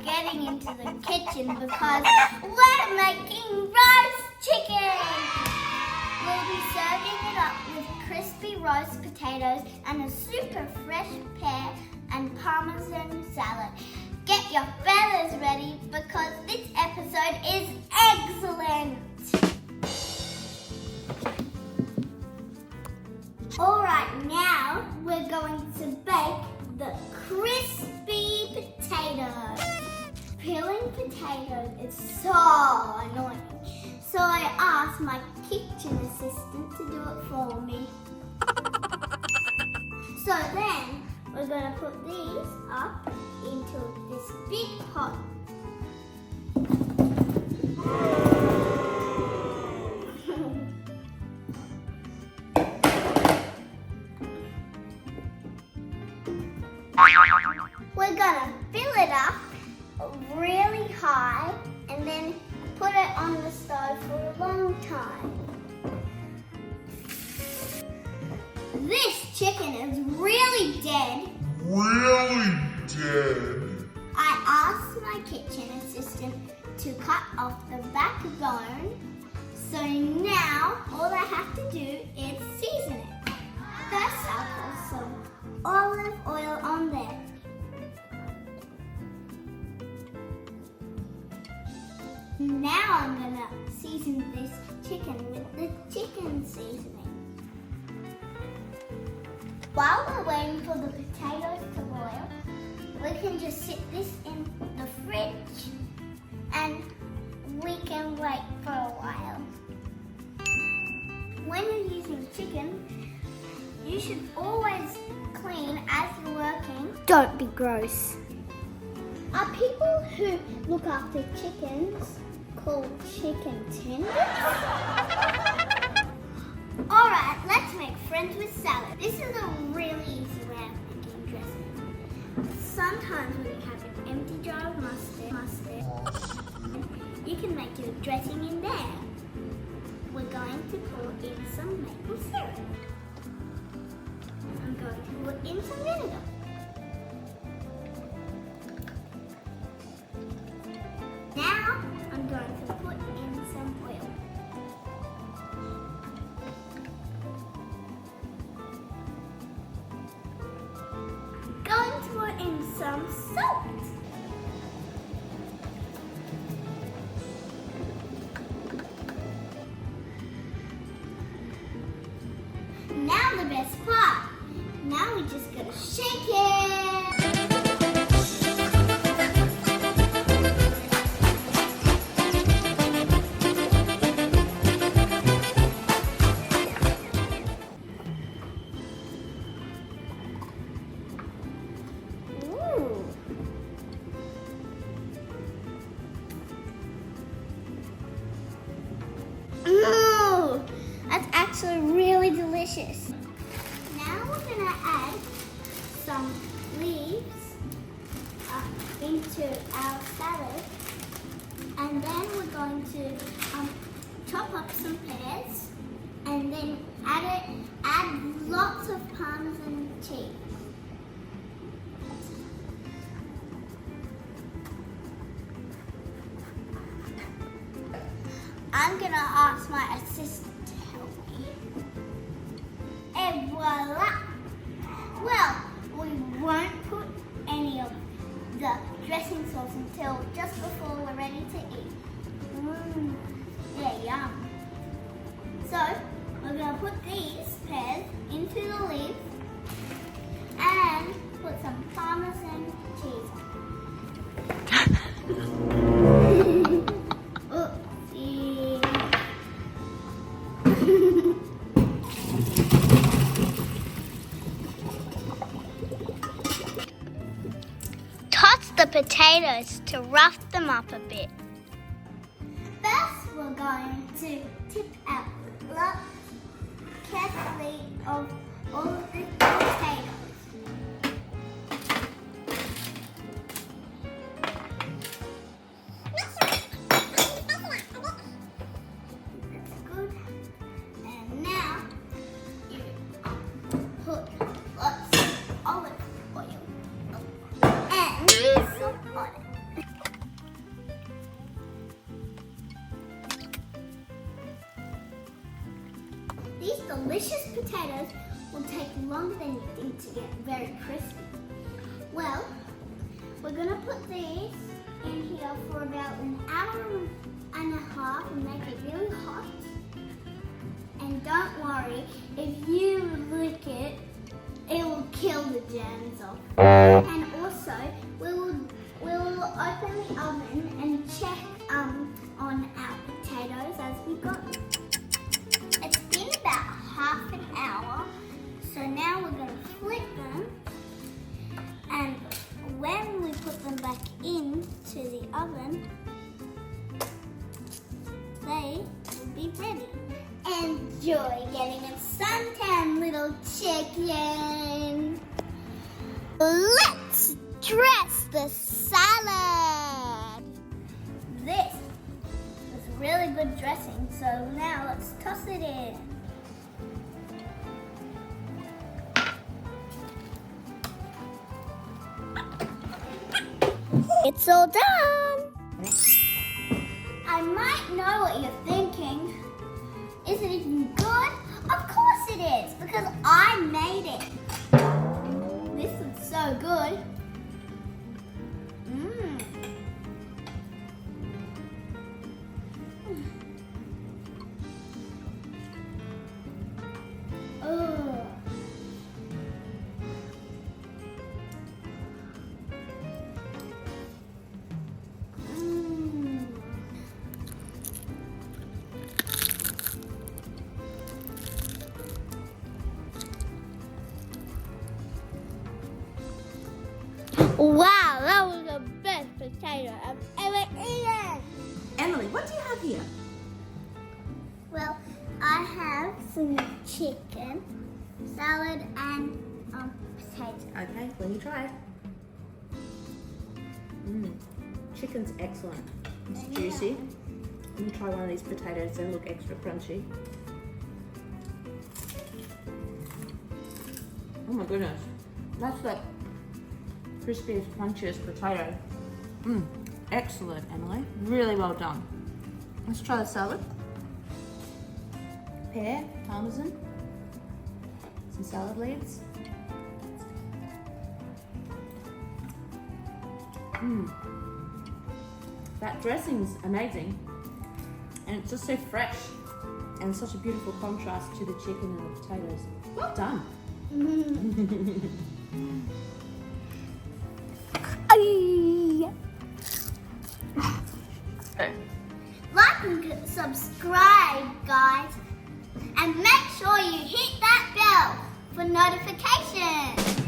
getting into the kitchen because we're making roast chicken. We'll be serving it up with crispy roast potatoes and a super fresh pear and parmesan salad. Get your feathers ready because this episode is excellent. Alright, now we're going to bake the crispy potatoes. Peeling potatoes is so annoying. So I asked my kitchen assistant to do it for me. So then we're going to put these up into this big pot. We're gonna fill it up really high and then put it on the stove for a long time. This chicken is really dead. I asked my kitchen assistant to cut off the backbone, so now all I have to do is season it. First I'll put some olive oil on there. Now I'm gonna season this chicken with the chicken seasoning. While we're waiting for the potatoes to boil, we can just sit this in the fridge and we can wait for a while. When you're using chicken, you should always clean as you're working. Don't be gross. Are people who look after chickens called chicken tenders? Alright, let's make friends with salad. This is a really easy way of making dressing. Sometimes when you have an empty jar of mustard, you can make your dressing in there. We're going to pour in some maple syrup. I'm going to put in some vinegar. Now I'm going to put in some oil. I'm going to put in some salt. Now the best part. Now we just gotta shake it. Ooh, that's actually really delicious. Now we're gonna add some leaves into our salad, and then we're going to chop up some pears, and then add lots of parmesan cheese. I'm gonna ask my assistant to help me. And voila! Well, we won't put any of the dressing sauce until just before we're ready to eat. They're yum. So, we're gonna put these pears into the leaf and put some parmesan cheese on. Toss the potatoes to rough them up a bit. First, we're going to tip out lots carefully of all of the potatoes. That's good. And now you put lots of olive oil and salt on it. delicious potatoes will take longer than you think to get very crispy. Well, we're going to put these in here for about an hour and a half and make it really hot. And don't worry, if you lick it, it will kill the germs off. And also, we will open the oven and check on our potatoes as we go. It's been about half an hour, so now we're going to flip them, and when we put them back into the oven, they will be ready. Enjoy getting a suntan, little chicken. Let's dress the salad. This is really good dressing, so now let's toss it in. It's all done. I might know what you're thinking. Is it even good? Of course it is, because I made it. This looks so good. Wow, that was the best potato I've ever eaten. Emily, what do you have here? Well, I have some chicken, salad, and potatoes. Okay, let me try it. Chicken's excellent. It's juicy. Let me try one of these potatoes. They look extra crunchy. Oh my goodness. That's the crispiest, crunchiest potato. Excellent, Emily. Really well done. Let's try the salad. Pear, parmesan, some salad leaves. That dressing's amazing, and it's just so fresh and such a beautiful contrast to the chicken and the potatoes. Well done. Like and subscribe, guys, and make sure you hit that bell for notifications.